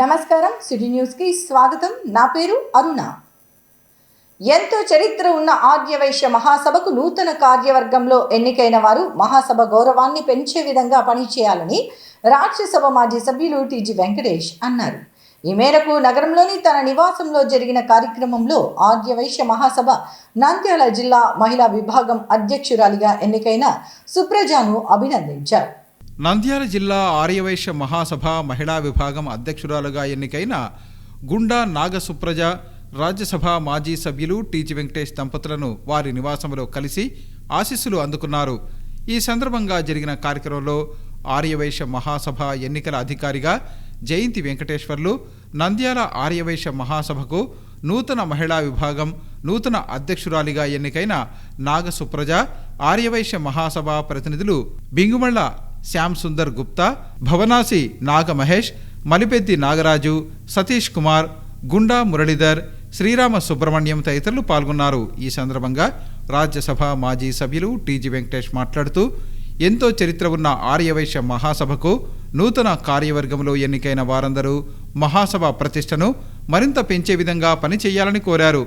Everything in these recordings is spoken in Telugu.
నమస్కారం సిటీ న్యూస్ కి స్వాగతం. నా పేరు అరుణ. ఎంతో చరిత్ర ఉన్న ఆర్యవైశ్య మహాసభకు నూతన కార్యవర్గంలో ఎన్నికైన వారు మహాసభ గౌరవాన్ని పెంచే విధంగా పనిచేయాలని రాజ్యసభ మాజీ సభ్యులు టీజీ వెంకటేష్ అన్నారు. ఈ మేరకు నగరంలోని తన నివాసంలో జరిగిన కార్యక్రమంలో ఆర్యవైశ్య మహాసభ నంద్యాల జిల్లా మహిళా విభాగం అధ్యక్షురాలిగా ఎన్నికైన సుప్రజను అభినందించారు. నంద్యాల జిల్లా ఆర్యవైశ్య మహాసభ మహిళా విభాగం అధ్యక్షురాలుగా ఎన్నికైన గుండా నాగసుప్రజ రాజ్యసభ మాజీ సభ్యులు టీజీ వెంకటేష్ దంపతులను వారి నివాసంలో కలిసి ఆశీస్సులు అందుకున్నారు. ఈ సందర్భంగా జరిగిన కార్యక్రమంలో ఆర్యవైశ్య మహాసభ ఎన్నికల అధికారిగా జయంతి వెంకటేశ్వర్లు, నంద్యాల ఆర్యవైశ్య మహాసభకు నూతన మహిళా విభాగం నూతన అధ్యక్షురాలిగా ఎన్నికైన నాగసుప్రజ, ఆర్యవైశ్య మహాసభ ప్రతినిధులు బింగుమళ్ళ శ్యామ్ సుందర్ గుప్తా, భవనాసి నాగ మహేష్, మలిపెద్ది నాగరాజు, సతీష్ కుమార్, గుండా మురళీధర్, శ్రీరామ సుబ్రహ్మణ్యం తదితరులు పాల్గొన్నారు. ఈ సందర్భంగా రాజ్యసభ మాజీ సభ్యులు టీజీ వెంకటేష్ మాట్లాడుతూ ఎంతో చరిత్ర ఉన్న ఆర్యవైశ్య మహాసభకు నూతన కార్యవర్గంలో ఎన్నికైన వారందరూ మహాసభ ప్రతిష్టను మరింత పెంచే విధంగా పనిచేయాలని కోరారు.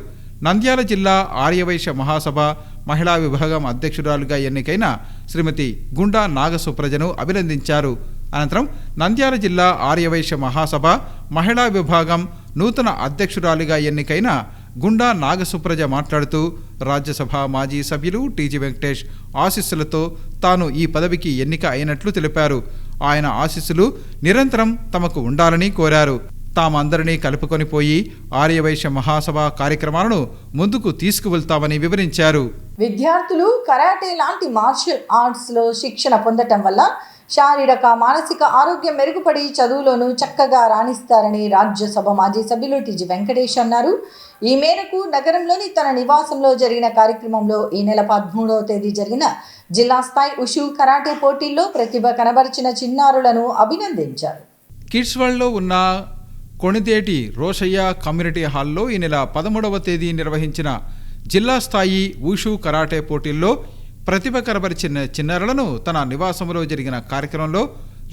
నంద్యాల జిల్లా ఆర్యవైశ్య మహాసభ మహిళా విభాగం అధ్యక్షురాలుగా ఎన్నికైన శ్రీమతి గుండా నాగసుప్రజను అభినందించారు. అనంతరం నంద్యాల జిల్లా ఆర్యవైశ్య మహాసభ మహిళా విభాగం నూతన అధ్యక్షురాలిగా ఎన్నికైన గుండా నాగసుప్రజ మాట్లాడుతూ రాజ్యసభ మాజీ సభ్యులు టీజీ వెంకటేష్ ఆశీస్సులతో తాను ఈ పదవికి ఎన్నిక అయినట్లు తెలిపారు. ఆయన ఆశీస్సులు నిరంతరం తమకు ఉండాలని కోరారు. తామందరినీ కలుపుకొని పోయి ఆర్యవైశ్య మహాసభ కార్యక్రమాలను ముందుకు తీసుకువెళ్తామని వివరించారు. విద్యార్థులు కరాటే లాంటి మార్షల్ ఆర్ట్స్లో శిక్షణ పొందటం వల్ల శారీరక మానసిక ఆరోగ్యం మెరుగుపడి చదువులోనూ చక్కగా రాణిస్తారని రాజ్యసభ మాజీ సభ్యులు టీజీ వెంకటేష్ అన్నారు. ఈ మేరకు నగరంలోని తన నివాసంలో జరిగిన కార్యక్రమంలో ఈ నెల 13వ తేదీ జరిగిన జిల్లా స్థాయి ఉషు కరాటే పోటీల్లో ప్రతిభ కనబరిచిన చిన్నారులను అభినందించారు. కిడ్స్ వరల్డ్లో ఉన్న కొణిదేటి రోషయ్య కమ్యూనిటీ హాల్లో ఈ నెల 13వ తేదీ నిర్వహించిన జిల్లా స్థాయి ఊషు కరాటే పోటీల్లో ప్రతిభ కనబరిచిన చిన్నారులను తన నివాసంలో జరిగిన కార్యక్రమంలో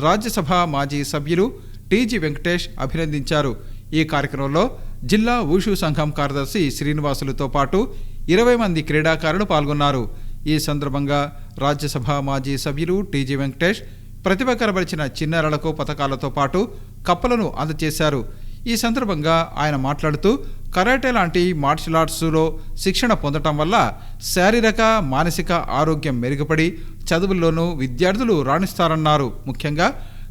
రాజ్యసభ మాజీ సభ్యులు టీజీ వెంకటేష్ అభినందించారు. ఈ కార్యక్రమంలో జిల్లా ఊషు సంఘం కార్యదర్శి శ్రీనివాసులతో పాటు 20 మంది క్రీడాకారులు పాల్గొన్నారు. ఈ సందర్భంగా రాజ్యసభ మాజీ సభ్యులు టీజీ వెంకటేష్ ప్రతిభ కనబరిచిన చిన్నారులకు పథకాలతో పాటు కప్పలను అందజేశారు. ఈ సందర్భంగా ఆయన మాట్లాడుతూ కరాటే లాంటి మార్షల్ ఆర్ట్స్లో శిక్షణ పొందటం వల్ల శారీరక మానసిక ఆరోగ్యం మెరుగుపడి చదువుల్లోనూ విద్యార్థులు రాణిస్తారన్నారు. ముఖ్యంగా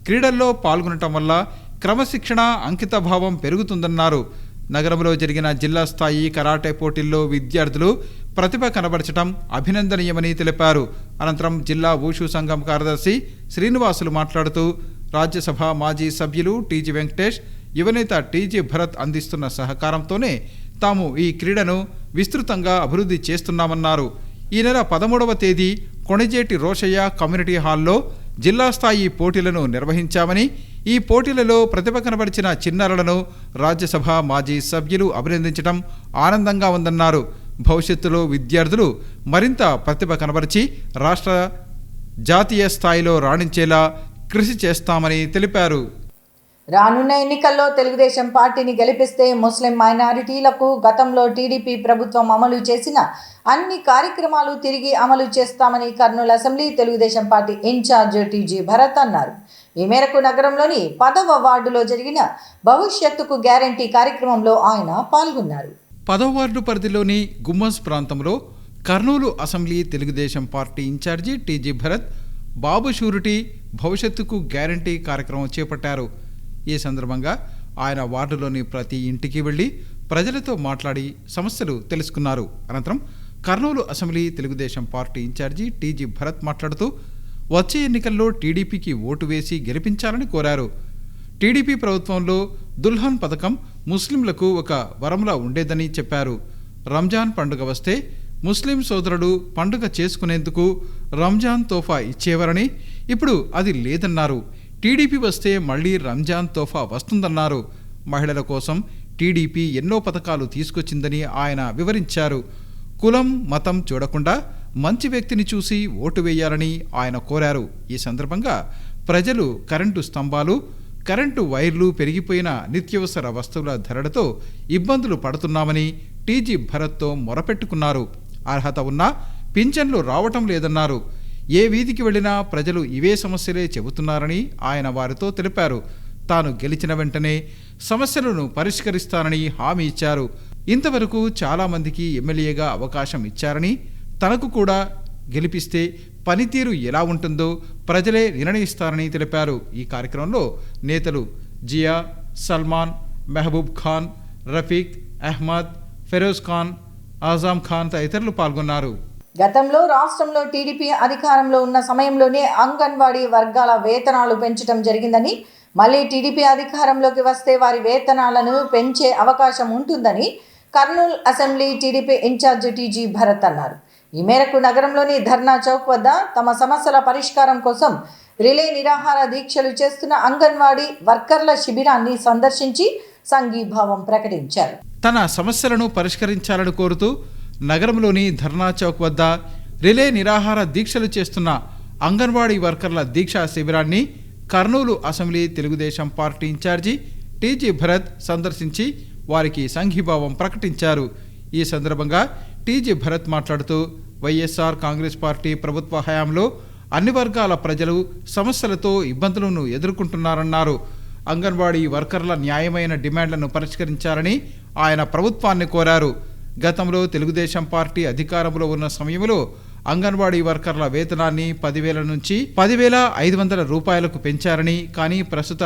క్రీడల్లో పాల్గొనటం వల్ల క్రమశిక్షణ అంకితభావం పెరుగుతుందన్నారు. నగరంలో జరిగిన జిల్లా స్థాయి కరాటే పోటీల్లో విద్యార్థులు ప్రతిభ కనబరచడం అభినందనీయమని తెలిపారు. అనంతరం జిల్లా ఊషు సంఘం కార్యదర్శి శ్రీనివాసులు మాట్లాడుతూ రాజ్యసభ మాజీ సభ్యులు టీజీ వెంకటేష్, యువనేత టీజీ భరత్ అందిస్తున్న సహకారంతోనే తాము ఈ క్రీడను విస్తృతంగా అభివృద్ధి చేస్తున్నామన్నారు. ఈ నెల 13వ తేదీ కొణిజేటి రోషయ్య కమ్యూనిటీ హాల్లో జిల్లా స్థాయి పోటీలను నిర్వహించామని, ఈ పోటీలలో ప్రతిభ కనబరిచిన చిన్నారులను రాజ్యసభ మాజీ సభ్యులు అభినందించడం ఆనందంగా ఉందన్నారు. భవిష్యత్తులో విద్యార్థులు మరింత ప్రతిభ కనబరిచి రాష్ట్ర జాతీయ స్థాయిలో రాణించేలా కృషి చేస్తామని తెలిపారు. రానున్న ఎన్నికల్లో తెలుగుదేశం పార్టీని గెలిపిస్తే ముస్లిం మైనారిటీలకు గతంలో టీడీపీ ప్రభుత్వం అమలు చేసిన అన్ని కార్యక్రమాలు తిరిగి అమలు చేస్తామని Kurnool assembly Telugu Desam party incharge TG Bharat అన్నారు. ఈ మేరకు నగరంలోని 10వ వార్డులో జరిగిన భవిష్యత్తుకు గ్యారంటీ కార్యక్రమంలో ఆయన పాల్గొన్నారు. 10వ వార్డు పరిధిలోని గుమ్మస్ ప్రాంతంలో Kurnool assembly Telugu Desam party incharge TG Bharat Babu surety భవిష్యత్తుకు గ్యారంటీ కార్యక్రమం చేపట్టారు. ఈ సందర్భంగా ఆయన వార్డులోని ప్రతి ఇంటికి వెళ్లి ప్రజలతో మాట్లాడి సమస్యలు తెలుసుకున్నారు. అనంతరం Kurnool assembly Telugu Desam party incharge TG Bharat మాట్లాడుతూ వచ్చే ఎన్నికల్లో టీడీపీకి ఓటు వేసి గెలిపించాలని కోరారు. టీడీపీ ప్రభుత్వంలో దుల్హన్ పథకం ముస్లింలకు ఒక వరంలా ఉండేదని చెప్పారు. రంజాన్ పండుగ వస్తే ముస్లిం సోదరుడు పండుగ చేసుకునేందుకు రంజాన్ తోఫా ఇచ్చేవారని, ఇప్పుడు అది లేదన్నారు. టీడీపీ వస్తే మళ్లీ రంజాన్ తోఫా వస్తుందన్నారు. మహిళల కోసం టీడీపీ ఎన్నో పథకాలు తీసుకొచ్చిందని ఆయన వివరించారు. కులం మతం చూడకుండా మంచి వ్యక్తిని చూసి ఓటు వేయాలని ఆయన కోరారు. ఈ సందర్భంగా ప్రజలు కరెంటు స్తంభాలు, కరెంటు వైర్లు పెరిగిపోయిన నిత్యావసర వస్తువుల ధరలతో ఇబ్బందులు పడుతున్నామని టీజీ భరత్తో మొరపెట్టుకున్నారు. అర్హత ఉన్నా పింఛన్లు రావటం లేదన్నారు. ఏ వీధికి వెళ్లినా ప్రజలు ఇవే సమస్యలే చెబుతున్నారని ఆయన వారితో తెలిపారు. తాను గెలిచిన వెంటనే సమస్యలను పరిష్కరిస్తానని హామీ ఇచ్చారు. ఇంతవరకు చాలామందికి ఎమ్మెల్యేగా అవకాశం ఇచ్చారని, తనకు కూడా గెలిపిస్తే పనితీరు ఎలా ఉంటుందో ప్రజలే నిర్ణయిస్తారని తెలిపారు. ఈ కార్యక్రమంలో నేతలు జియా, సల్మాన్, మెహబూబ్ ఖాన్, రఫీక్, అహ్మద్, ఫెరోజ్ ఖాన్, ఆజాం ఖాన్ తదితరులు పాల్గొన్నారు. గతంలో రాష్ట్రంలో టీడీపీ అధికారంలో ఉన్న సమయంలోనే అంగన్వాడీ వర్గాల వేతనాలు పెంచడం జరిగిందని, మళ్ళీ టీడీపీ అధికారంలోకి వస్తే వారి వేతనాలను పెంచే అవకాశం ఉంటుందని కర్నూలు అసెంబ్లీ టీడీపీ ఇన్ఛార్జి టీజీ భరత్ అన్నారు. ఈ మేరకు నగరంలోని ధర్నా చౌక్ వద్ద తమ సమస్యల పరిష్కారం కోసం రిలే నిరాహార దీక్షలు చేస్తున్న అంగన్వాడీ వర్కర్ల శిబిరాన్ని సందర్శించి సంఘీభావం ప్రకటించారు. తన సమస్యలను పరిష్కరించాలని కోరుతూ నగరంలోని ధర్నా చౌక్ వద్ద రిలే నిరాహార దీక్షలు చేస్తున్న అంగన్వాడీ వర్కర్ల దీక్షా శిబిరాన్ని Kurnool assembly Telugu Desam party incharge TG Bharat సందర్శించి వారికి సంఘీభావం ప్రకటించారు. ఈ సందర్భంగా టీజీ భరత్ మాట్లాడుతూ వైఎస్ఆర్ కాంగ్రెస్ పార్టీ ప్రభుత్వ హయాంలో అన్ని వర్గాల ప్రజలు సమస్యలతో ఇబ్బందులను ఎదుర్కొంటున్నారన్నారు. అంగన్వాడీ వర్కర్ల న్యాయమైన డిమాండ్లను పరిష్కరించాలని ఆయన ప్రభుత్వాన్ని కోరారు. గతంలో తెలుగుదేశం పార్టీ అధికారంలో ఉన్న సమయంలో అంగన్వాడీ వర్కర్ల వేతనాన్ని 10,000 నుంచి 10,500 రూపాయలకు పెంచారని, కానీ ప్రస్తుత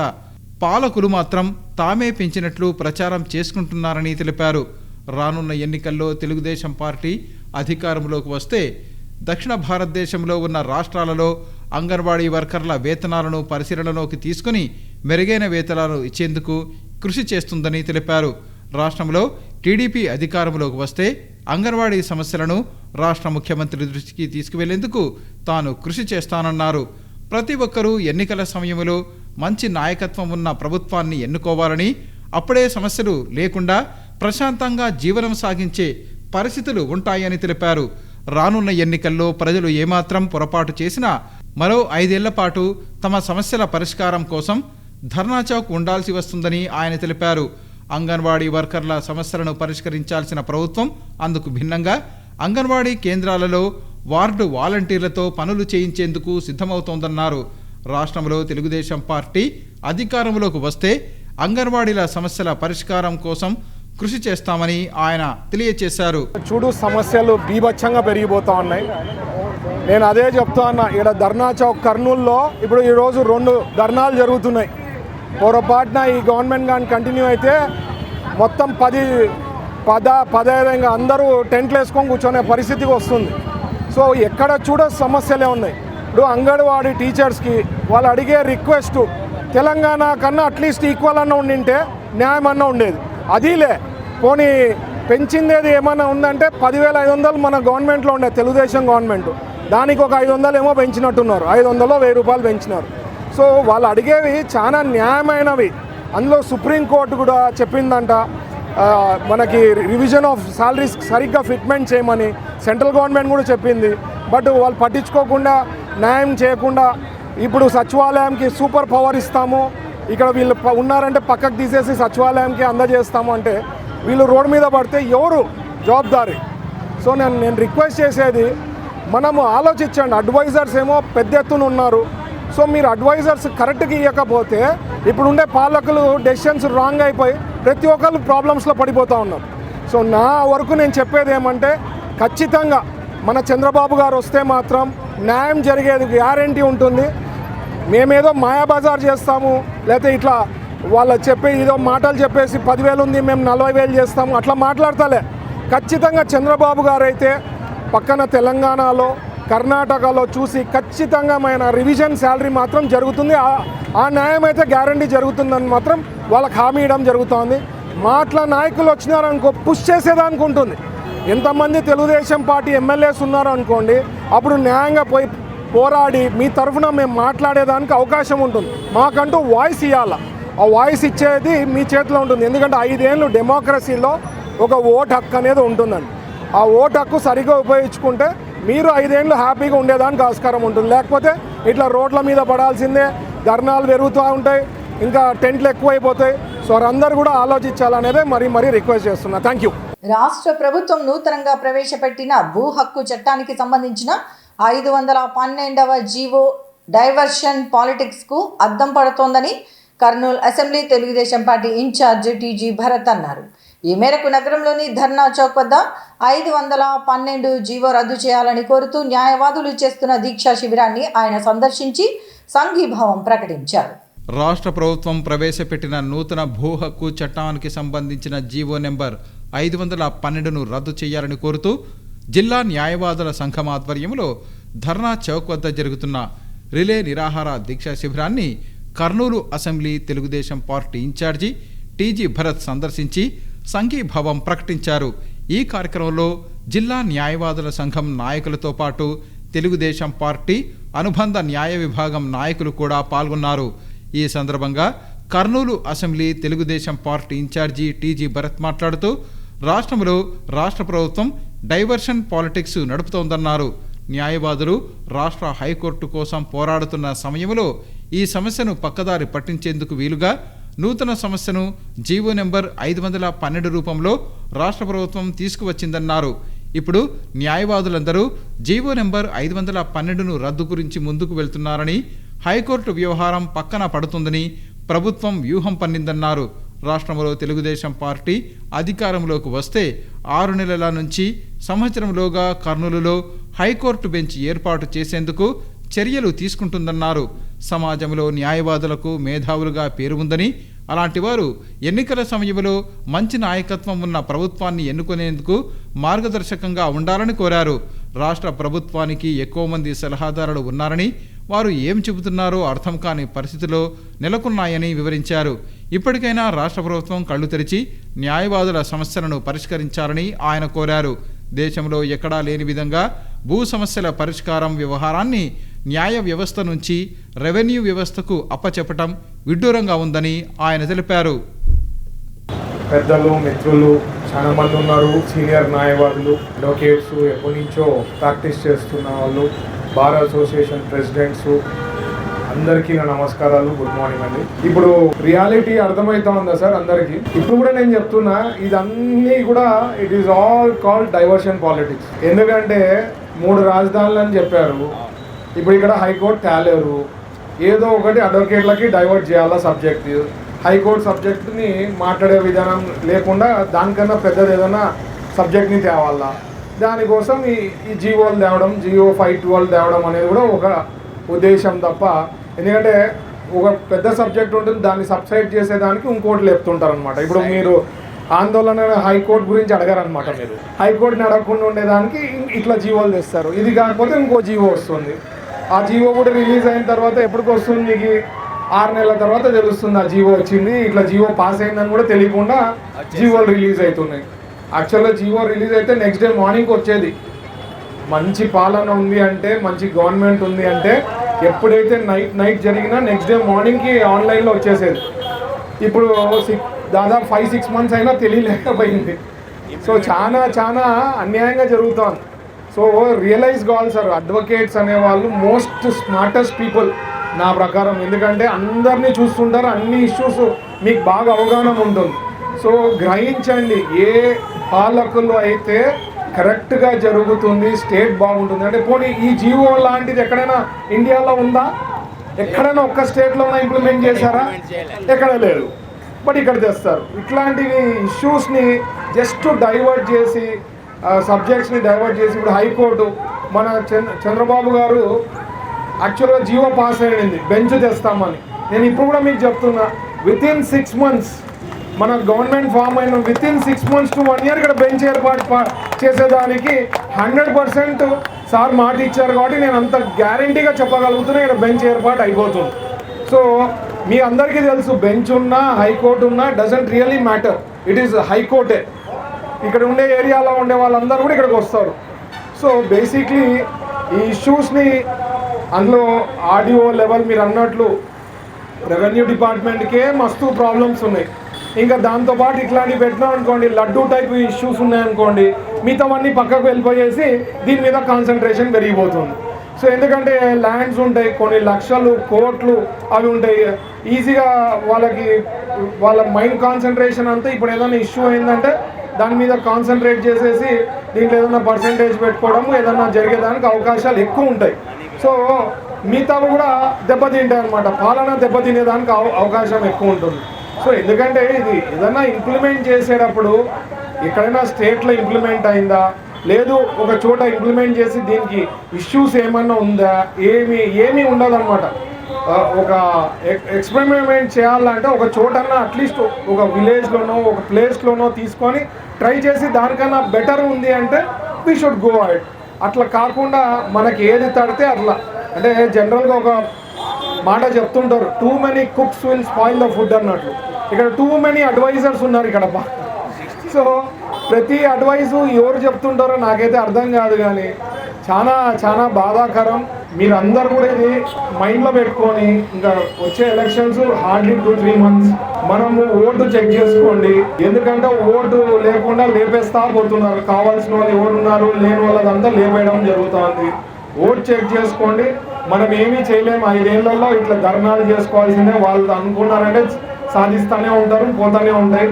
పాలకులు మాత్రం తామే పెంచినట్లు ప్రచారం చేసుకుంటున్నారని తెలిపారు. రానున్న ఎన్నికల్లో తెలుగుదేశం పార్టీ అధికారంలోకి వస్తే దక్షిణ భారతదేశంలో ఉన్న రాష్ట్రాలలో అంగన్వాడీ వర్కర్ల వేతనాలను పరిశీలనలోకి తీసుకుని మెరుగైన వేతనాలు ఇచ్చేందుకు కృషి చేస్తుందని తెలిపారు. రాష్ట్రంలో టీడీపీ అధికారంలోకి వస్తే అంగన్వాడీ సమస్యలను రాష్ట్ర ముఖ్యమంత్రి దృష్టికి తీసుకువెళ్లేందుకు తాను కృషి చేస్తానన్నారు. ప్రతి ఒక్కరూ ఎన్నికల సమయంలో మంచి నాయకత్వం ఉన్న ప్రభుత్వాన్ని ఎన్నుకోవాలని, అప్పుడే సమస్యలు లేకుండా ప్రశాంతంగా జీవనం సాగించే పరిస్థితులు ఉంటాయని తెలిపారు. రానున్న ఎన్నికల్లో ప్రజలు ఏమాత్రం పొరపాటు చేసినా మరో 5 ఏళ్ల పాటు తమ సమస్యల పరిష్కారం కోసం ధర్నా చౌక్ ఉండాల్సి వస్తుందని ఆయన తెలిపారు. అంగన్వాడీ వర్కర్ల సమస్యలను పరిష్కరించాల్సిన ప్రభుత్వం అందుకు భిన్నంగా అంగన్వాడీ కేంద్రాలలో వార్డు వాలంటీర్లతో పనులు చేయించేందుకు సిద్ధమవుతోందన్నారు. రాష్ట్రంలో తెలుగుదేశం పార్టీ అధికారంలోకి వస్తే అంగన్వాడీల సమస్యల పరిష్కారం కోసం కృషి చేస్తామని ఆయన తెలియజేశారు. చూడు, సమస్యలు బీభత్సంగా పెరిగిపోతా ఉన్నాయి. నేను అదే చెప్తా ఉన్నా. ఇక్కడ ధర్నా చౌక్ కర్నూలులో ఇప్పుడు ఈరోజు 2 ధర్నాలు జరుగుతున్నాయి. పొరపాటున ఈ గవర్నమెంట్ కానీ కంటిన్యూ అయితే మొత్తం 15 అందరూ టెంట్లు వేసుకొని కూర్చొనే పరిస్థితికి వస్తుంది. సో ఎక్కడ చూడ సమస్యలే ఉన్నాయి. ఇప్పుడు అంగన్వాడీ టీచర్స్కి వాళ్ళు అడిగే రిక్వెస్ట్ తెలంగాణ కన్నా అట్లీస్ట్ ఈక్వల్ అన్న ఉండింటే న్యాయం అన్న ఉండేది. అదీలే పోనీ పెంచిందేది ఏమన్నా ఉందంటే 10,500 మన గవర్నమెంట్లో ఉండే తెలుగుదేశం గవర్నమెంట్, దానికి ఒక 500 ఏమో పెంచినట్టున్నారు. 500 1000 రూపాయలు పెంచినారు. సో వాళ్ళు అడిగేవి చాలా న్యాయమైనవి. అందులో సుప్రీంకోర్టు కూడా చెప్పిందంట మనకి రివిజన్ ఆఫ్ సాలరీస్ సరిగ్గా ఫిట్మెంట్ చేయమని. సెంట్రల్ గవర్నమెంట్ కూడా చెప్పింది. బట్ వాళ్ళు పట్టించుకోకుండా, న్యాయం చేయకుండా ఇప్పుడు సచివాలయంకి సూపర్ పవర్ ఇస్తాము, ఇక్కడ వీళ్ళు ఉన్నారంటే పక్కకు తీసేసి సచివాలయంకి అందజేస్తాము అంటే వీళ్ళు రోడ్డు మీద పడితే ఎవరు జవాబుదారీ? సో నేను రిక్వెస్ట్ చేసేది, మనము ఆలోచించండి. అడ్వైజర్స్ ఏమో పెద్ద ఎత్తున ఉన్నారు. సో మీరు అడ్వైజర్స్ కరెక్ట్గా ఇవ్వకపోతే ఇప్పుడుండే పాలకులు డెసిషన్స్ రాంగ్ అయిపోయి ప్రతి ఒక్కరు ప్రాబ్లమ్స్లో పడిపోతూ ఉన్నారు. సో నా వరకు నేను చెప్పేది ఏమంటే, ఖచ్చితంగా మన చంద్రబాబు గారు వస్తే మాత్రం న్యాయం జరిగేది గ్యారెంటీ ఉంటుంది. మేమేదో మాయాబజార్ చేస్తాము, లేకపోతే ఇట్లా వాళ్ళ చెప్పి ఏదో మాటలు చెప్పేసి 10,000 ఉంది మేము 40,000 చేస్తాము అట్లా మాట్లాడతాలే. ఖచ్చితంగా చంద్రబాబు గారు అయితే పక్కన తెలంగాణలో, కర్ణాటకలో చూసి ఖచ్చితంగా మన రివిజన్ శాలరీ మాత్రం జరుగుతుంది. ఆ న్యాయం అయితే గ్యారంటీ జరుగుతుందని మాత్రం వాళ్ళకి హామీ ఇవ్వడం జరుగుతుంది. మాటల నాయకులు వచ్చినారనుకో పుష్ చేసేదానికి ఉంటుంది. ఎంతమంది తెలుగుదేశం పార్టీ ఎమ్మెల్యేస్ ఉన్నారు అనుకోండి, అప్పుడు న్యాయంగా పోయి పోరాడి మీ తరఫున మేము మాట్లాడేదానికి అవకాశం ఉంటుంది. మాకంటూ వాయిస్ ఇవ్వాలి. ఆ వాయిస్ ఇచ్చేది మీ చేతిలో ఉంటుంది. ఎందుకంటే 5 ఏళ్ళు డెమోక్రసీలో ఒక ఓటు హక్కు అనేది ఉంటుందండి. ఆ ఓటు హక్కు సరిగ్గా ఉపయోగించుకుంటే మీరు 5 ఏళ్ళు హ్యాపీగా ఉండేదానికి ఆస్కారం ఉంటుంది. లేకపోతే ఇట్లా రోడ్ల మీద పడాల్సిందే, ధర్నాలు పెరుగుతూ ఉంటాయి, ఇంకా టెంట్లు ఎక్కువైపోతాయి. సో వారందరూ కూడా ఆలోచించాలనేదే మరీ రిక్వెస్ట్ చేస్తున్నా. Thank you. రాష్ట్ర ప్రభుత్వం నూతనంగా ప్రవేశపెట్టిన భూ హక్కు చట్టానికి సంబంధించిన 512వ జీవో డైవర్షన్ పాలిటిక్స్కు అద్దం పడుతోందని Kurnool assembly Telugu Desam party incharge TG Bharat అన్నారు. ఈ మేరకు నగరంలోని ధర్నా చౌక్ వద్ద 512 జీవో రద్దు చేయాలని కోరుతూ న్యాయవాదులు చేస్తున్న దీక్షా శిబిరాన్ని ఆయన సందర్శించి సంఘీభావం ప్రకటించారు. రాష్ట్ర ప్రభుత్వం ప్రవేశపెట్టిన నూతన భూ హక్కు చట్టానికి సంబంధించిన జీవో నెంబర్ 512ను రద్దు చేయాలని కోరుతూ జిల్లా న్యాయవాదుల సంఘం ఆధ్వర్యంలో ధర్నా చౌక్ వద్ద జరుగుతున్న రిలే నిరాహార దీక్షా శిబిరాన్ని Kurnool assembly Telugu Desam party incharge TG Bharat సందర్శించి సంఘీభావం ప్రకటించారు. ఈ కార్యక్రమంలో జిల్లా న్యాయవాదుల సంఘం నాయకులతో పాటు తెలుగుదేశం పార్టీ అనుబంధ న్యాయ విభాగం నాయకులు కూడా పాల్గొన్నారు. ఈ సందర్భంగా Kurnool assembly Telugu Desam party incharge TG Bharat మాట్లాడుతూ రాష్ట్రంలో రాష్ట్ర ప్రభుత్వం డైవర్షన్ పాలిటిక్స్ నడుపుతోందన్నారు. న్యాయవాదులు రాష్ట్ర హైకోర్టు కోసం పోరాడుతున్న సమయంలో ఈ సమస్యను పక్కదారి పట్టించేందుకు వీలుగా నూతన సమస్యను జీవో నెంబర్ 512 రూపంలో రాష్ట్ర ప్రభుత్వం తీసుకువచ్చిందన్నారు. ఇప్పుడు న్యాయవాదులందరూ జీవో నెంబర్ 512ను రద్దు గురించి ముందుకు వెళ్తున్నారని, హైకోర్టు వ్యవహారం పక్కన పడుతుందని ప్రభుత్వం వ్యూహం పన్నిందన్నారు. రాష్ట్రంలో తెలుగుదేశం పార్టీ అధికారంలోకి వస్తే 6 నెలల నుంచి సంవత్సరంలోగా కర్నూలులో హైకోర్టు బెంచ్ ఏర్పాటు చేసేందుకు చర్యలు తీసుకుంటుందన్నారు. సమాజంలో న్యాయవాదులకు మేధావులుగా పేరు ఉందని, అలాంటి వారు ఎన్నికల సమయంలో మంచి నాయకత్వం ఉన్న ప్రభుత్వాన్ని ఎన్నుకునేందుకు మార్గదర్శకంగా ఉండాలని కోరారు. రాష్ట్ర ప్రభుత్వానికి ఎక్కువ మంది సలహాదారులు ఉన్నారని, వారు ఏం చెబుతున్నారో అర్థం కాని పరిస్థితిలో నెలకొన్నాయని వివరించారు. ఇప్పటికైనా రాష్ట్ర ప్రభుత్వం కళ్ళు తెరిచి న్యాయవాదుల సమస్యలను పరిష్కరించాలని ఆయన కోరారు. దేశంలో ఎక్కడా లేని విధంగా భూ సమస్యల పరిష్కారం వ్యవహారాన్ని న్యాయ వ్యవస్థ నుంచి రెవెన్యూ వ్యవస్థకు అప్పచెప్పటం విడ్డూరంగా ఉందని ఆయన తెలిపారు. పెద్దలు, మిత్రులు చాలా మంది ఉన్నారు. సీనియర్ న్యాయవాదులు, అడ్వకేట్స్, ఎప్పటి నుంచో ప్రాక్టీస్ చేస్తున్న వాళ్ళు, బార్ అసోసియేషన్ ప్రెసిడెంట్స్, అందరికీ నా నమస్కారాలు. గుడ్ మార్నింగ్ అండి. ఇప్పుడు రియాలిటీ అర్థమవుతా ఉందా సార్ అందరికీ? ఇప్పుడు కూడా నేను చెప్తున్నా, ఇదన్నీ కూడా it is all called diversion politics. ఎందుకంటే 3 రాజధానులు అని చెప్పారు. ఇప్పుడు ఇక్కడ హైకోర్టు తేలేరు. ఏదో ఒకటి అడ్వకేట్లకి డైవర్ట్ చేయాలా సబ్జెక్ట్. హైకోర్టు సబ్జెక్ట్ని మాట్లాడే విధానం లేకుండా దానికన్నా పెద్దది ఏదైనా సబ్జెక్ట్ని తేవాలా. దానికోసం ఈ జీవోలు తేవడం, జీవో 512 తేవడం అనేది కూడా ఒక ఉద్దేశం తప్ప, ఎందుకంటే ఒక పెద్ద సబ్జెక్ట్ ఉంటుంది, దాన్ని సబ్సైడ్ చేసేదానికి ఇంకోటి లేపుతుంటారు అనమాట. ఇప్పుడు మీరు ఆందోళన హైకోర్టు గురించి అడగారనమాట. మీరు హైకోర్టుని అడగకుండా ఉండేదానికి ఇట్లా జీవోలు తెస్తారు. ఇది కాకపోతే ఇంకో జీవో వస్తుంది. ఆ జీవో కూడా రిలీజ్ అయిన తర్వాత ఎప్పటికి వస్తుంది, మీకు 6 నెలల తర్వాత తెలుస్తుంది ఆ జీవో వచ్చింది. ఇట్లా జీవో పాస్ అయిందని కూడా తెలియకుండా జీవోలు రిలీజ్ అవుతున్నాయి. యాక్చువల్గా జీవో రిలీజ్ అయితే నెక్స్ట్ డే మార్నింగ్కి వచ్చేది. మంచి పాలన ఉంది అంటే, మంచి గవర్నమెంట్ ఉంది అంటే ఎప్పుడైతే నైట్ జరిగినా నెక్స్ట్ డే మార్నింగ్కి ఆన్లైన్లో వచ్చేసేది. ఇప్పుడు దాదాపు 5-6 మంత్స్ అయినా తెలియలేకపోయింది. సో చాలా అన్యాయంగా జరుగుతోంది. సో రియలైజ్ కావాలి సార్, అడ్వకేట్స్ అనేవాళ్ళు మోస్ట్ స్మార్టెస్ట్ పీపుల్ నా ప్రకారం. ఎందుకంటే అందరినీ చూస్తుంటారు, అన్ని ఇష్యూస్ మీకు బాగా అవగాహన ఉంటుంది. సో గ్రహించండి, ఏ పాలకులు అయితే కరెక్ట్గా జరుగుతుంది, స్టేట్ బాగుంటుంది అంటే, పోనీ ఈ జీవో లాంటిది ఎక్కడైనా ఇండియాలో ఉందా? ఎక్కడైనా ఒక్క స్టేట్లో ఇంప్లిమెంట్ చేశారా? ఎక్కడ లేదు. బట్ ఇక్కడ తెస్తారు. ఇట్లాంటివి ఇష్యూస్ని జస్ట్ డైవర్ట్ చేసి, సబ్జెక్ట్స్ని డైవర్ట్ చేసి, ఇప్పుడు హైకోర్టు మన చంద్రబాబు గారు యాక్చువల్గా జీవో పాస్ అయ్యింది బెంచ్ తెస్తామని. నేను ఇప్పుడు కూడా మీకు చెప్తున్నా, వితిన్ 6 months మన గవర్నమెంట్ ఫామ్ అయిన వితిన్ 6 months to 1 year ఇక్కడ బెంచ్ ఏర్పాటు చేసేదానికి 100% సార్ మాట ఇచ్చారు. కాబట్టి నేను అంత గ్యారంటీగా చెప్పగలుగుతున్నా ఇక్కడ బెంచ్ ఏర్పాటు అయిపోతుంది. సో మీ అందరికీ తెలుసు, బెంచ్ ఉన్నా హైకోర్టు ఉన్నా doesn't really matter, it is హైకోర్టే. ఇక్కడ ఉండే ఏరియాలో ఉండే వాళ్ళందరూ కూడా ఇక్కడికి వస్తారు. సో బేసిక్లీ ఈ ఇష్యూస్ని అందులో ఆడియో లెవెల్ మీరు అన్నట్లు రెవెన్యూ డిపార్ట్మెంట్కే మస్తు ప్రాబ్లమ్స్ ఉన్నాయి. ఇంకా దాంతోపాటు ఇట్లాంటివి పెట్టినాం అనుకోండి, లడ్డూ టైప్ ఇష్యూస్ ఉన్నాయనుకోండి, మిగతావన్నీ పక్కకు వెళ్ళిపోయేసి దీని మీద కాన్సన్ట్రేషన్ పెరిగిపోతుంది. సో ఎందుకంటే ల్యాండ్స్ ఉంటాయి, కొన్ని లక్షలు కోట్లు అవి ఉంటాయి. ఈజీగా వాళ్ళ మైండ్ కాన్సన్ట్రేషన్ అంతా ఇప్పుడు ఏదైనా ఇష్యూ అయిందంటే దాని మీద కాన్సన్ట్రేట్ చేసేసి దీంట్లో ఏదైనా పర్సంటేజ్ పెట్టుకోవడం ఏదైనా జరిగేదానికి అవకాశాలు ఎక్కువ ఉంటాయి. సో మిగతావి కూడా దెబ్బతింటాయి అన్నమాట, పాలన దెబ్బతినేదానికి అవకాశం ఎక్కువ ఉంటుంది. సో ఎందుకంటే ఇది ఏదైనా ఇంప్లిమెంట్ చేసేటప్పుడు ఎక్కడైనా స్టేట్లో ఇంప్లిమెంట్ అయిందా లేదు, ఒక చోట ఇంప్లిమెంట్ చేసి దీనికి ఇష్యూస్ ఏమన్నా ఉందా, ఏమీ ఉండదన్నమాట. ఒక ఎక్స్పెరిమెంట్ చేయాలంటే ఒక చోటన్నా అట్లీస్ట్ ఒక విలేజ్లోనో ఒక ప్లేస్లోనో తీసుకొని ట్రై చేసి దానికన్నా బెటర్ ఉంది అంటే వీ షుడ్ గో అహెడ్. అట్లా కాకుండా మనకి ఏది తడితే అట్లా, అంటే జనరల్గా ఒక మాట చెప్తుంటారు, too many cooks will spoil the food అన్నట్లు. ఇక్కడ టూ మెనీ అడ్వైజర్స్ ఉన్నారు ఇక్కడ. సో ప్రతి అడ్వైజు ఎవరు చెప్తుంటారో నాకైతే అర్థం కాదు, కానీ చాలా చాలా బాధాకరం. మీరందరూ కూడా ఇది మైండ్లో పెట్టుకొని ఇంకా వచ్చే ఎలక్షన్స్ హార్డ్లీ 2-3 months మనము ఓటు చెక్ చేసుకోండి. ఎందుకంటే ఓటు లేకుండా లేపేస్తా పోతున్నారు, కావాల్సిన వాళ్ళు ఎవరున్నారు లేని వాళ్ళదంతా లేపేయడం జరుగుతుంది. ఓటు చెక్ చేసుకోండి. మనం ఏమీ చేయలేము, 5 ఏళ్లలో ఇట్లా ధర్నాలు చేసుకోవాల్సిందే. వాళ్ళు అనుకున్నారంటే సాధిస్తూనే ఉంటారు, పోతూనే ఉంటాయి.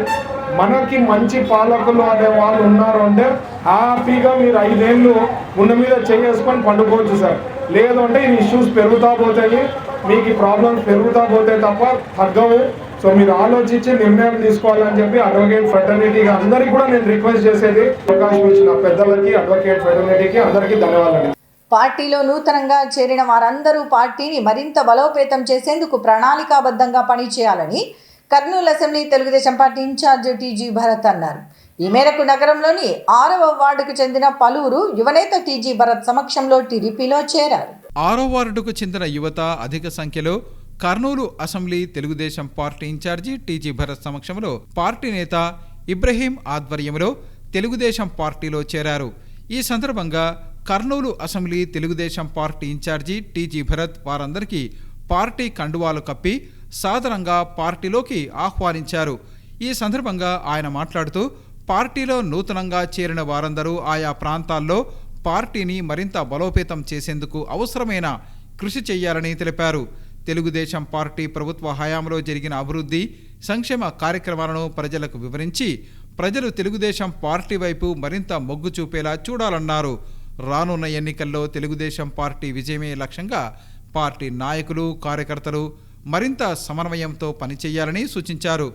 మనకి మంచి పాలకులు అనే వాళ్ళు ఉన్నారు అంటే హ్యాపీగా మీరు 5 ఏళ్ళు ఉన్న మీద చేసుకొని పండుకోవచ్చు సార్. లేదు అంటే ఈ ఇష్యూస్ పెరుగుతూ పోతాయి, మీకు ఈ ప్రాబ్లమ్స్ పెరుగుతూ పోతాయి తప్ప తగ్గవు. సో మీరు ఆలోచించి నిర్ణయం తీసుకోవాలని చెప్పి అడ్వకేట్ ఫ్రెటర్నిటీగా అందరికీ కూడా నేను రిక్వెస్ట్ చేసేది, అవకాశం ఇచ్చిన పెద్దలకి అడ్వకేట్ ఫ్రెటర్నిటీకి అందరికీ ధన్యవాదాలు. పార్టీలో నూతనంగా చేరిన వారందరూ పార్టీని మరింత బలోపేతం చేసేందుకు ప్రణాళికాబద్ధంగా పనిచేయాలని Kurnool assembly Telugu Desam party incharge TG Bharat అన్నారు. ఈ మేరకు నగరంలోని 6వ వార్డుకు చెందిన పలువురు యువనేత టీజీ భరత్ సమక్షంలో టీడీపీలో చేరారు. 6వ వార్డుకు చెందిన యువత అధిక సంఖ్యలో Kurnool assembly Telugu Desam party incharge TG Bharat సమక్షంలో పార్టీ నేత ఇబ్రహీం ఆధ్వర్యంలో తెలుగుదేశం పార్టీలో చేరారు. ఈ సందర్భంగా Kurnool assembly Telugu Desam party incharge TG Bharat వారందరికీ పార్టీ కండువాలు కప్పి సాదరంగా పార్టీలోకి ఆహ్వానించారు. ఈ సందర్భంగా ఆయన మాట్లాడుతూ పార్టీలో నూతనంగా చేరిన వారందరూ ఆయా ప్రాంతాల్లో పార్టీని మరింత బలోపేతం చేసేందుకు అవసరమైన కృషి చేయాలని తెలిపారు. తెలుగుదేశం పార్టీ ప్రభుత్వ హయాంలో జరిగిన అభివృద్ధి సంక్షేమ కార్యక్రమాలను ప్రజలకు వివరించి ప్రజలు తెలుగుదేశం పార్టీ వైపు మరింత మొగ్గు చూపేలా చూడాలన్నారు. రానున్న ఎన్నికల్లో తెలుగుదేశం పార్టీ విజయమే లక్ష్యంగా పార్టీ నాయకులు కార్యకర్తలు మరింత సమన్వయంతో పనిచేయాలని సూచించారు.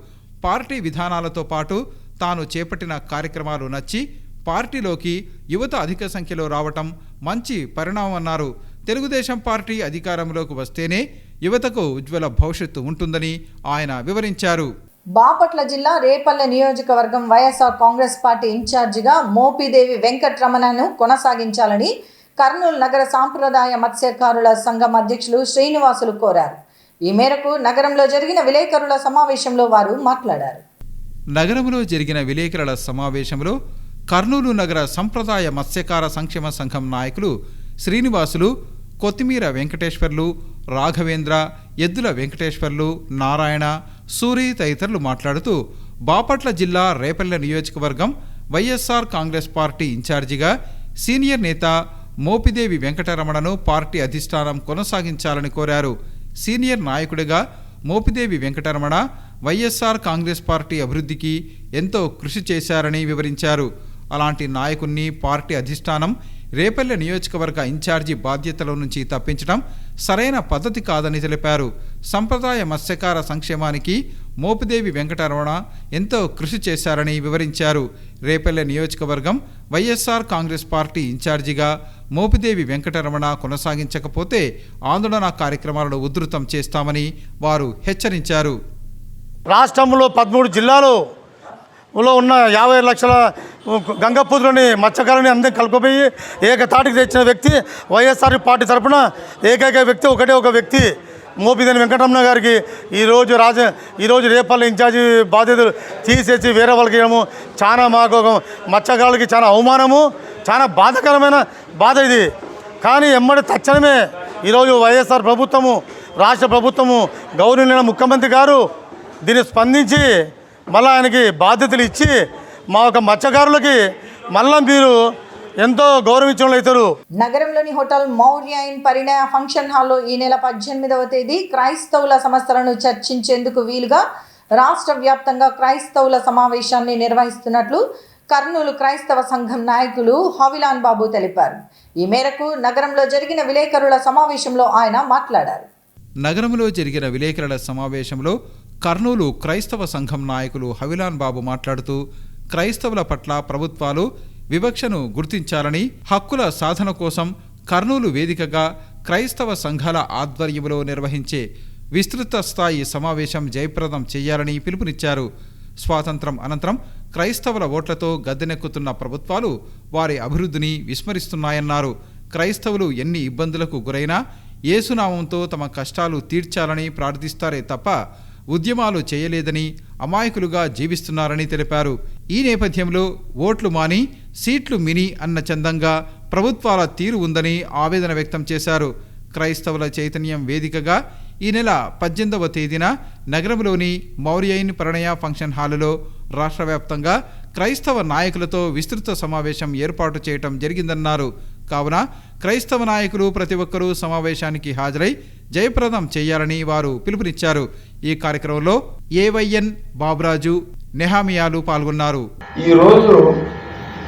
పార్టీ విధానాలతో పాటు తాను చేపట్టిన కార్యక్రమాలు నచ్చి పార్టీలోకి యువత అధిక సంఖ్యలో రావటం మంచి పరిణామమన్నారు. తెలుగుదేశం పార్టీ అధికారంలోకి వస్తేనే యువతకు ఉజ్వల భవిష్యత్తు ఉంటుందని ఆయన వివరించారు. బాపట్ల జిల్లా రేపల్లె నియోజకవర్గం వైఎస్ఆర్ కాంగ్రెస్ పార్టీ ఇన్ఛార్జిగా మోపిదేవి వెంకట్రమణను కొనసాగించాలని కర్నూలు నగర సాంప్రదాయ మత్స్యకారుల సంఘం అధ్యక్షులు శ్రీనివాసులు కోరారు. ఈ మేరకు నగరంలో జరిగిన విలేకరుల సమావేశంలో వారు మాట్లాడారు. నగరంలో జరిగిన విలేకరుల సమావేశంలో కర్నూలు నగర సంప్రదాయ మత్స్యకార సంక్షేమ సంఘం నాయకులు శ్రీనివాసులు, కొత్తిమీర వెంకటేశ్వర్లు, రాఘవేంద్ర, ఎద్దుల వెంకటేశ్వర్లు, నారాయణ, సూరి తదితరులు మాట్లాడుతూ బాపట్ల జిల్లా రేపల్లె నియోజకవర్గం వైఎస్ఆర్ కాంగ్రెస్ పార్టీ ఇన్ఛార్జిగా సీనియర్ నేత మోపిదేవి వెంకటరమణను పార్టీ అధిష్టానం కొనసాగించాలని కోరారు. సీనియర్ నాయకుడిగా మోపిదేవి వెంకటరమణ వైఎస్ఆర్ కాంగ్రెస్ పార్టీ అభివృద్ధికి ఎంతో కృషి చేశారని వివరించారు. అలాంటి నాయకుణ్ణి పార్టీ అధిష్టానం రేపల్లె నియోజకవర్గ ఇన్ఛార్జి బాధ్యతల నుంచి తప్పించడం సరైన పద్ధతి కాదని తెలిపారు. సంప్రదాయ మత్స్యకార సంక్షేమానికి మోపిదేవి వెంకటరమణ ఎంతో కృషి చేశారని వివరించారు. రేపల్లె నియోజకవర్గం వైఎస్ఆర్ కాంగ్రెస్ పార్టీ ఇన్ఛార్జిగా మోపిదేవి వెంకటరమణ కొనసాగించకపోతే ఆందోళన కార్యక్రమాలను ఉధృతం చేస్తామని వారు హెచ్చరించారు. రాష్ట్రంలో 13 జిల్లాలో ఉన్న 50 లక్షల గంగపుత్రుని మత్స్యకారుని అందరినీ కలుపుపోయి ఏకతాటికి తెచ్చిన వ్యక్తి వైఎస్ఆర్ పార్టీ తరఫున ఏకైక వ్యక్తి ఒక వ్యక్తి మోపిదేవి వెంకటరమణ గారికి ఈరోజు రేపల్లె ఇన్ఛార్జి బాధ్యతలు తీసేసి వేరే వాళ్ళకి ఇవ్వడము చాలా మాకు మత్స్యకారులకి చాలా అవమానము, చాలా బాధాకరమైన బాధ ఇది. కానీ ఎమ్మడి తక్షణమే ఈరోజు వైఎస్ఆర్ ప్రభుత్వము, రాష్ట్ర ప్రభుత్వము, గౌరవనీయ ముఖ్యమంత్రి గారు దీన్ని స్పందించి మళ్ళీ ఆయనకి బాధ్యతలు ఇచ్చి మా యొక్క మత్స్యకారులకి మళ్ళీ మీరు ఎంతో గౌరవించడం అవుతారు. నగరంలోని hotel Maurya in Parinaya function హాల్లో ఈ నెల 18వ తేదీ క్రైస్తవుల సమస్యలను చర్చించేందుకు వీలుగా రాష్ట్ర వ్యాప్తంగా క్రైస్తవుల సమావేశాన్ని నిర్వహిస్తున్నట్లు కర్నూలు క్రైస్తవ సంఘం నాయకులు హవిలాన్ బాబు తెలిపారు. ఈ మేరకు నగరంలో జరిగిన విలేకరుల సమావేశంలో ఆయన మాట్లాడారు. నగరంలో జరిగిన విలేకరుల సమావేశంలో కర్నూలు క్రైస్తవ సంఘం నాయకులు హవిలాన్ బాబు మాట్లాడుతూ క్రైస్తవుల పట్ల ప్రభుత్వాలు వివక్షను గుర్తించాలని, హక్కుల సాధన కోసం కర్నూలు వేదికగా క్రైస్తవ సంఘాల ఆధ్వర్యంలో నిర్వహించే విస్తృత స్థాయి సమావేశం జయప్రదం చేయాలని పిలుపునిచ్చారు. స్వాతంత్రం అనంతరం క్రైస్తవుల ఓట్లతో గద్దెనెక్కుతున్న ప్రభుత్వాలు వారి అభివృద్ధిని విస్మరిస్తున్నాయన్నారు. క్రైస్తవులు ఎన్ని ఇబ్బందులకు గురైనా యేసునామంతో తమ కష్టాలు తీర్చాలని ప్రార్థిస్తారే తప్ప ఉద్యమాలు చేయలేదని, అమాయకులుగా జీవిస్తున్నారని తెలిపారు. ఈ నేపథ్యంలో ఓట్లు మాని సీట్లు మిని అన్న చందంగా ప్రభుత్వాల తీరు ఉందని ఆవేదన వ్యక్తం చేశారు. క్రైస్తవుల చైతన్యం వేదికగా ఈ నెల 18వ తేదీన నగరంలోని మౌర్యయిన్ ప్రణయ ఫంక్షన్ హాలులో రాష్ట్ర వ్యాప్తంగా క్రైస్తవ నాయకులతో విస్తృత సమావేశం ఏర్పాటు చేయటం జరిగిందన్నారు. కావున క్రైస్తవ నాయకులు ప్రతి ఒక్కరూ సమావేశానికి హాజరై జయప్రదం చేయాలని వారు పిలుపునిచ్చారు. ఈ కార్యక్రమంలో ఏవైఎన్ బాబురాజు, నెహామియాలు పాల్గొన్నారు. ఈరోజు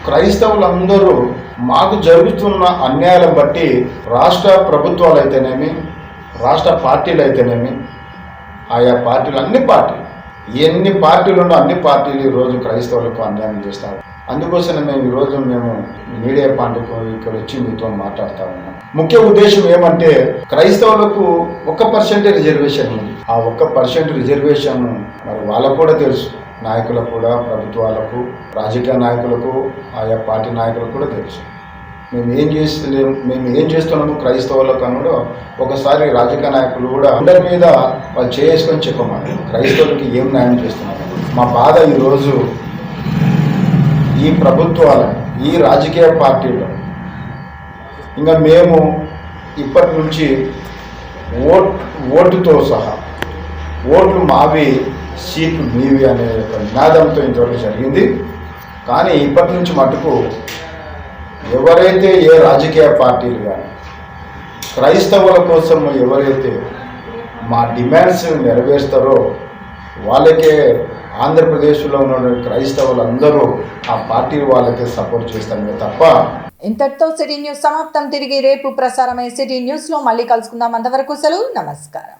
క్రైస్తవులందరూ మాకు జరుగుతున్న అన్యాయాలను బట్టి రాష్ట్ర ప్రభుత్వాలు అయితేనేమి, రాష్ట్ర పార్టీలు అయితేనేమి, ఆయా పార్టీలు ఎన్ని పార్టీలు ఉన్నో అన్ని పార్టీలు ఈరోజు క్రైస్తవులకు అన్యాయం చేస్తారు. అందుకోసమే మేము మీడియా పాండకు ఇక్కడ వచ్చి మీతో మాట్లాడుతూ ఉన్నాం. ముఖ్య ఉద్దేశం ఏమంటే క్రైస్తవులకు 1% రిజర్వేషన్ ఉంది. ఆ 1% రిజర్వేషన్ మరి వాళ్ళకు కూడా తెలుసు, నాయకులకు కూడా, ప్రభుత్వాలకు, రాజకీయ నాయకులకు, ఆయా పార్టీ నాయకులకు కూడా తెలుసు. మేము ఏం చేస్తున్నాము క్రైస్తవులకు అన్నదో ఒకసారి రాజకీయ నాయకులు కూడా అందరి మీద వాళ్ళు చేసుకొని చెప్పమని క్రైస్తవులకి ఏం న్యాయం చేస్తున్నారు. మా బాధ ఈరోజు ఈ ప్రభుత్వాల, ఈ రాజకీయ పార్టీలు ఇంకా మేము ఇప్పటి నుంచి ఓటుతో సహా ఓట్లు మావి సీట్లు మీవి అనే ఒక నినాదంతో ఇంతవరకు జరిగింది. కానీ ఇప్పటి నుంచి మటుకు ఎవరైతే ఏ రాజకీయ పార్టీలు కానీ క్రైస్తవుల కోసం ఎవరైతే మా డిమాండ్స్ నెరవేరుస్తారో వాళ్ళకే ఆంధ్రప్రదేశ్లో ఉన్న క్రైస్తవులందరూ ఆ పార్టీ వాళ్ళకే సపోర్ట్ చేస్తామే తప్ప. ఇంతటితో సిటీ న్యూస్ సమాప్తం. తిరిగి రేపు ప్రసారమయ్యే సిటీ న్యూస్లో మళ్ళీ కలుసుకుందాం. అంతవరకు సెలవు. నమస్కారం.